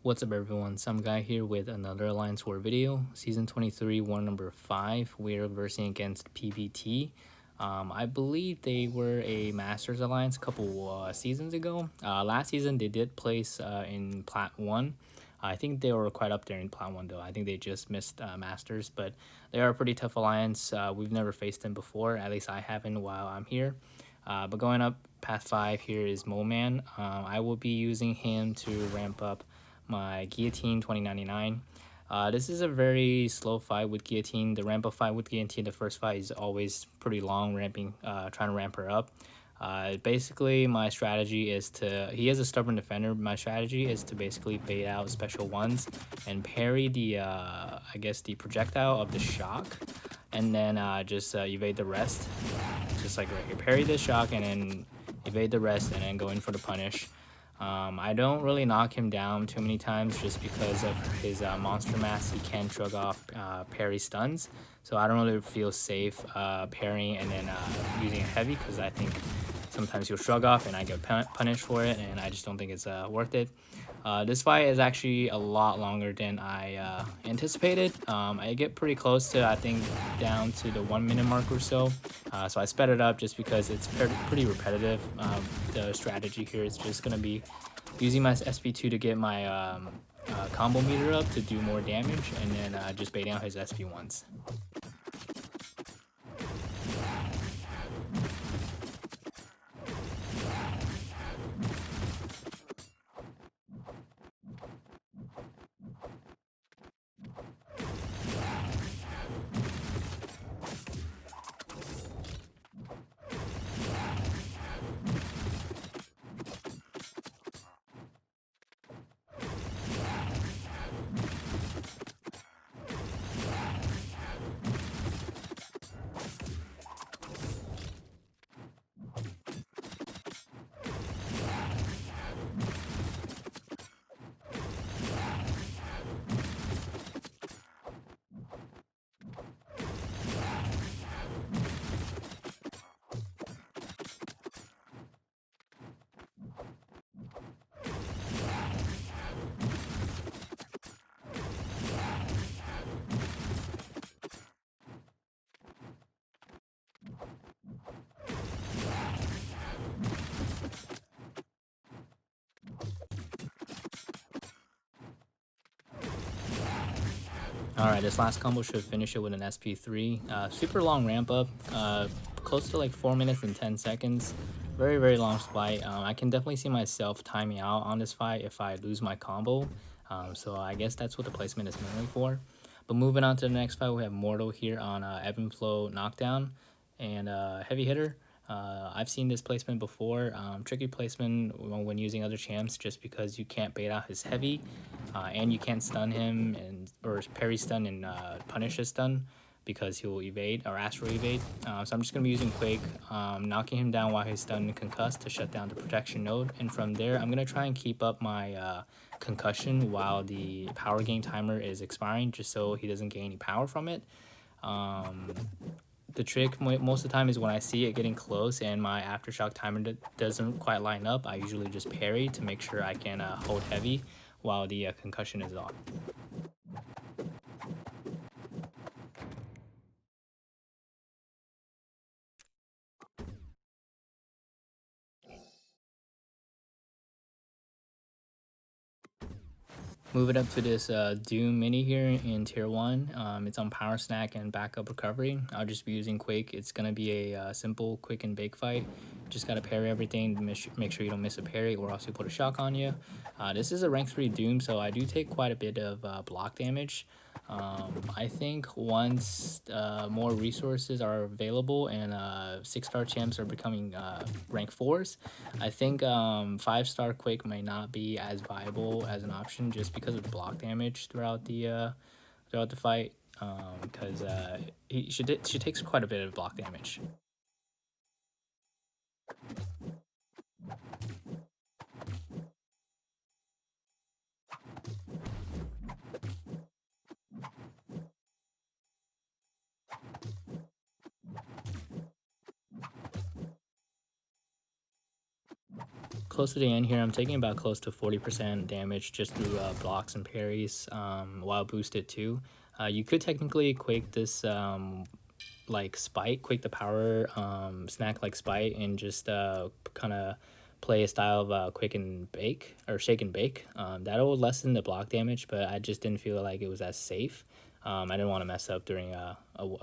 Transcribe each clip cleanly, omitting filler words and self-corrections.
What's up everyone, some guy here with another Alliance War video. Season 23, war number 5, we're versing against PBT. I believe they were a Masters Alliance a couple seasons ago. Last season they did place in Plat 1. I think they were quite up there in Plat 1 though. I think they just missed Masters, but they are a pretty tough alliance. We've never faced them before, at least I haven't while I'm here. But going up Path 5 here is Moman. I will be using him to ramp up my Guillotine 2099. This is a very slow fight with Guillotine. The ramp up fight with Guillotine, the first fight is always pretty long, trying to ramp her up. Basically, my strategy is he is a stubborn defender. My strategy is to basically bait out special ones and parry the, I guess, the projectile of the shock, and then just evade the rest. Just like right here, parry the shock and then evade the rest and then go in for the punish. I don't really knock him down too many times just because of his monster mass. He can shrug off parry stuns, so I don't really feel safe parrying and then using a heavy, because I think sometimes he'll shrug off and I get punished for it, and I just don't think it's worth it. This fight is actually a lot longer than I anticipated. I get pretty close to, I think, down to the 1 minute mark or so. So I sped it up just because it's pretty repetitive. The strategy here is just going to be using my SP2 to get my combo meter up to do more damage, and then just baiting out his SP1s. Alright, this last combo should finish it with an SP3. Super long ramp up, close to like 4 minutes and 10 seconds. Very, very long fight. I can definitely see myself timing out on this fight if I lose my combo. So I guess that's what the placement is mainly for. But moving on to the next fight, we have Mordo here on Ebb and Flow Knockdown and Heavy Hitter. I've seen this placement before. Tricky placement when using other champs, just because you can't bait out his heavy, and you can't stun him or parry stun and punish his stun, because he will evade or astral evade. So I'm just gonna be using Quake, knocking him down while he's stunned and concussed to shut down the protection node, and from there I'm gonna try and keep up my concussion while the power gain timer is expiring, just so he doesn't gain any power from it. The trick most of the time is when I see it getting close and my aftershock timer doesn't quite line up, I usually just parry to make sure I can hold heavy while the concussion is on. Move it up to this Doom Mini here in Tier 1. It's on Power Snack and Backup Recovery. I'll just be using Quake. It's going to be a simple quick and bake fight. Just got to parry everything to make sure you don't miss a parry, or else you put a shock on you. This is a rank 3 Doom, so I do take quite a bit of block damage. I think once more resources are available and 6-star champs are becoming rank 4s, I think 5-star Quake might not be as viable as an option, just because of the block damage throughout the fight. Because she takes quite a bit of block damage. close to the end here. I'm taking about close to 40% damage just through blocks and parries, while boosted too. You could technically quake this like spite, quake the power snack like spite, and just kind of play a style of quick and bake or shake and bake. That'll lessen the block damage, but I just didn't feel like it was as safe. I didn't want to mess up during a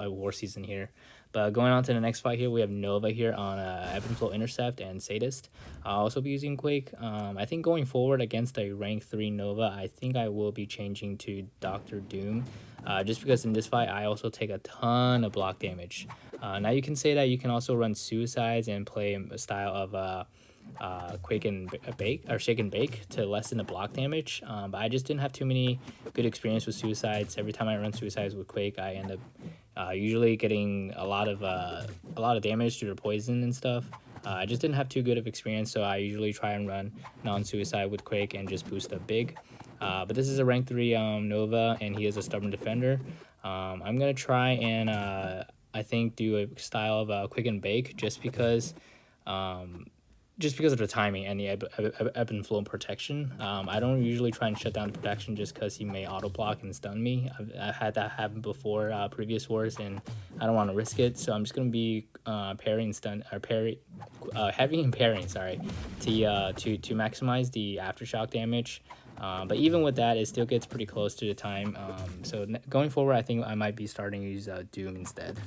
war season here. But going on to the next fight here, we have Nova here on Ebb and Flow Intercept and Sadist. I'll also be using Quake. I think going forward against a rank 3 Nova, I think I will be changing to Dr. Doom. Just because in this fight, I also take a ton of block damage. Now you can say that you can also run Suicides and play a style of Quake and Bake or Shake and Bake to lessen the block damage. But I just didn't have too many good experience with Suicides. Every time I run Suicides with Quake, I end up usually getting a lot of damage due to poison and stuff. I just didn't have too good of experience, so I usually try and run non-suicide with Quake and just boost up big. But this is a rank 3 Nova, and he is a stubborn defender. I'm gonna try and I think do a style of Quick and Bake just because of the timing and the ebb and flow protection. I don't usually try and shut down the protection just because he may auto block and stun me. I've had that happen before previous wars, and I don't want to risk it. So I'm just gonna be parrying stun or heavy and parrying, sorry, to maximize the aftershock damage. But even with that, it still gets pretty close to the time. So going forward, I think I might be starting to use Doom instead.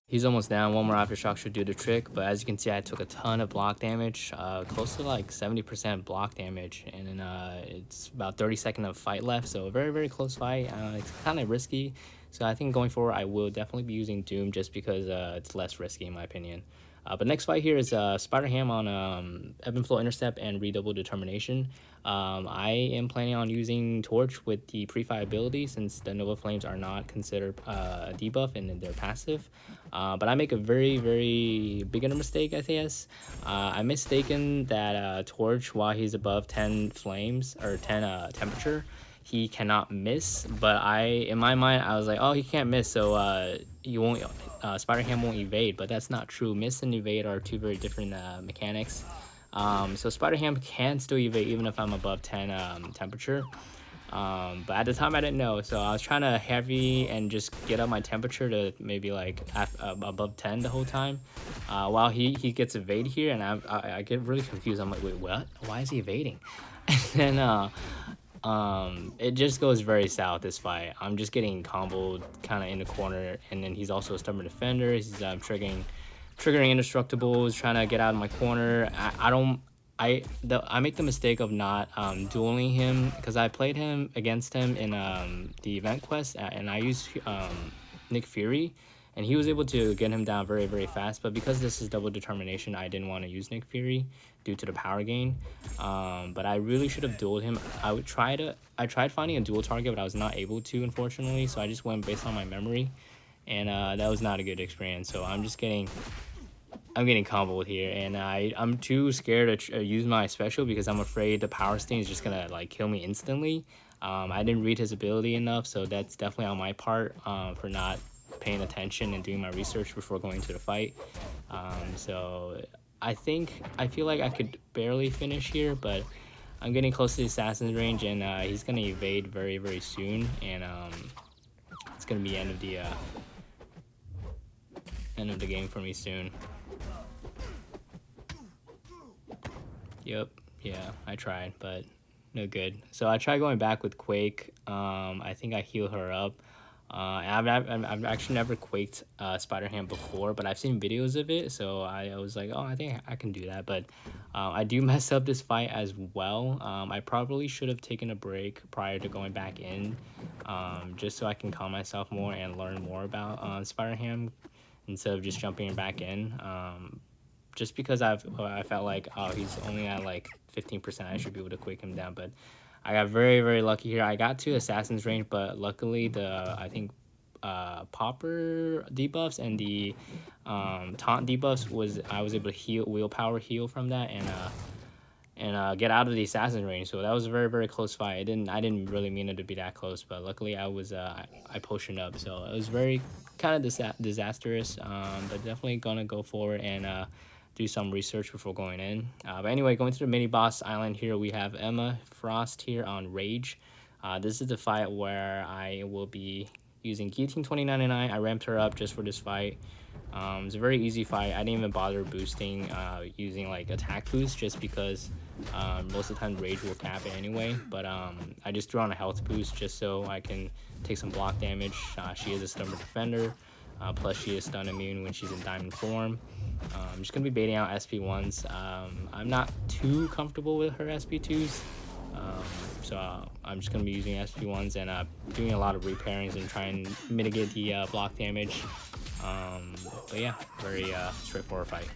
He's almost down. One more aftershock should do the trick. But as you can see, I took a ton of block damage, close to like 70% block damage. And then it's about 30 seconds of fight left. So a very, very close fight. It's kind of risky. So I think going forward, I will definitely be using Doom just because it's less risky in my opinion. But next fight here is Spider Ham on Ebb and Flow Intercept and Redouble Determination. I am planning on using Torch with the pre-fight ability since the Nova Flames are not considered a debuff and they're passive. But I make a very, very beginner mistake, I guess. I mistaken that Torch, while he's above 10 flames or 10 temperature, he cannot miss. But in my mind, I was like, oh, he can't miss, so you won't. Spider Ham won't evade, but that's not true. Miss and evade are two very different mechanics. So Spider Ham can still evade even if I'm above 10 temperature. But at the time I didn't know, so I was trying to heavy and just get up my temperature to maybe like above 10 the whole time, while he gets evade here, and I get really confused. I'm like, wait, what? Why is he evading? And then it just goes very south this fight. I'm just getting comboed kind of in the corner, and then he's also a stubborn defender. He's triggering indestructibles, trying to get out of my corner. I make the mistake of not dueling him because I played him against him in the event quest, and I used Nick Fury, and he was able to get him down very, very fast. But because this is double determination, I didn't want to use Nick Fury due to the power gain. But I really should have dueled him. I tried finding a dual target, but I was not able to, unfortunately. So I just went based on my memory, and that was not a good experience. So I'm getting comboed here, and I'm too scared to use my special because I'm afraid the power sting is just gonna like kill me instantly. I didn't read his ability enough, so that's definitely on my part for not paying attention and doing my research before going to the fight. So I feel like I could barely finish here, but I'm getting close to the assassin's range, and he's gonna evade very, very soon, and it's gonna be end end of the game for me soon. Yep, yeah, I tried, but no good. So I tried going back with Quake. I think I healed her up. I've actually never quaked Spider-Ham before, but I've seen videos of it, so I was like, oh, I think I can do that. But I do mess up this fight as well. I probably should have taken a break prior to going back in, just so I can calm myself more and learn more about Spider-Ham instead of just jumping back in. Just because I felt like, oh, he's only at like 15%, I should be able to quick him down. But I got very lucky here. I got to Assassin's range, but luckily I think popper debuffs and the taunt debuffs I was able to willpower heal from that and get out of the assassin range. So that was a very close fight. I didn't really mean it to be that close, but luckily I potioned up. So it was very kind of disastrous, but definitely gonna go forward and do some research before going in. But anyway, going to the mini boss island here, we have Emma Frost here on Rage. This is the fight where I will be using Guillotine 2099. I ramped her up just for this fight. It's a very easy fight. I didn't even bother boosting using like attack boost, just because most of the time Rage will cap it anyway. But I just threw on a health boost just so I can take some block damage. She is a stubborn defender. Plus she is stun immune when she's in diamond form. I'm just going to be baiting out SP1s. I'm not too comfortable with her SP2s. So I'm just going to be using SP1s and doing a lot of repairings and trying to mitigate the block damage. But yeah, very straightforward fight.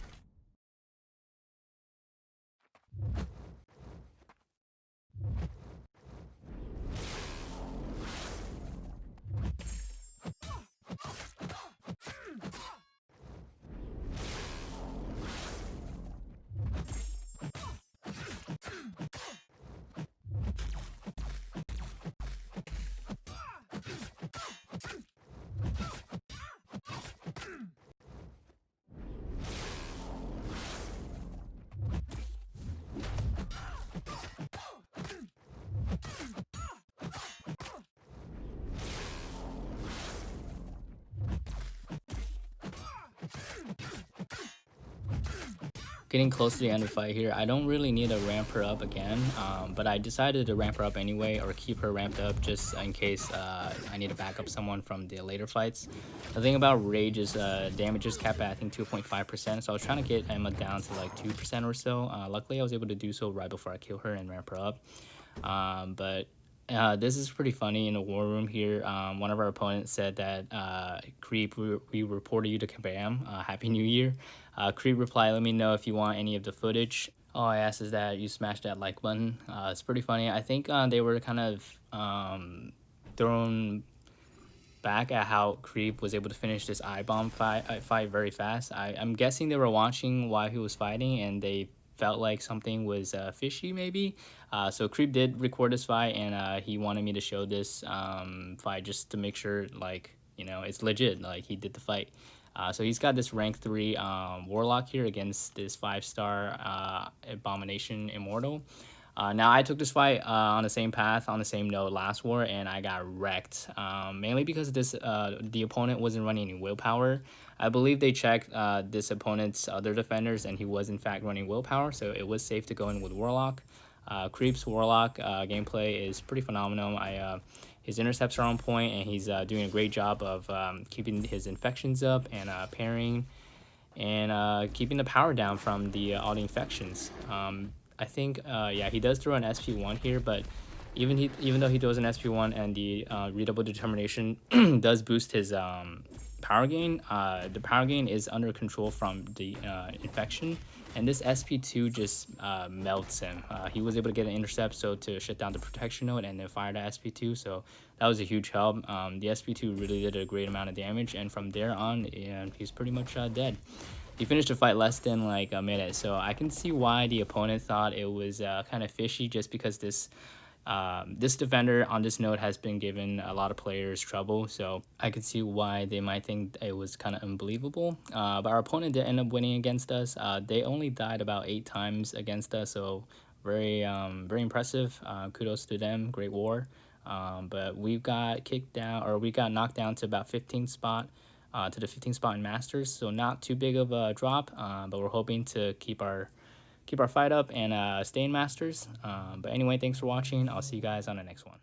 Getting close to the end of the fight here. I don't really need to ramp her up again, but I decided to ramp her up anyway, or keep her ramped up just in case I need to back up someone from the later fights. The thing about Rage is damage is capped at, I think, 2.5%, so I was trying to get Emma down to like 2% or so. Luckily I was able to do so right before I kill her and ramp her up. But this is pretty funny. In a war room here, one of our opponents said that Kreap, we reported you to Kabam. Happy New Year. Kreap replied, let me know if you want any of the footage. All I ask is that you smash that like button. It's pretty funny. I think they were kind of thrown back at how Kreap was able to finish this I-bomb fight very fast. I'm guessing they were watching while he was fighting and they felt like something was fishy maybe. So Kreap did record this fight and he wanted me to show this fight just to make sure, like, you know, it's legit, like he did the fight. So he's got this rank 3 Warlock here against this 5-star Abomination Immortal. Now I took this fight on the same path, on the same note last war, and I got wrecked. Mainly because the opponent wasn't running any willpower. I believe they checked this opponent's other defenders, and he was in fact running willpower, so it was safe to go in with Warlock. Kreap's Warlock gameplay is pretty phenomenal. His intercepts are on point, and he's doing a great job of keeping his infections up and parrying and keeping the power down from all the infections. I think, yeah, he does throw an SP1 here, but even though he throws an SP1 and the Redouble Determination does boost his power gain, the power gain is under control from the infection, and this SP2 just melts him. He was able to get an intercept so to shut down the protection node and then fire the SP2, so that was a huge help. The SP2 really did a great amount of damage, and from there on, he's pretty much dead. He finished the fight less than like a minute, so I can see why the opponent thought it was kind of fishy, just because this defender on this node has been given a lot of players trouble, so I could see why they might think it was kind of unbelievable. But our opponent did end up winning against us. They only died about 8 times against us, so very impressive. Kudos to them, great war. But we got kicked down, or we got knocked down to about 15th spot. to the 15th spot in Masters. So not too big of a drop, but we're hoping to keep our fight up and stay in Masters. But anyway, thanks for watching. I'll see you guys on the next one.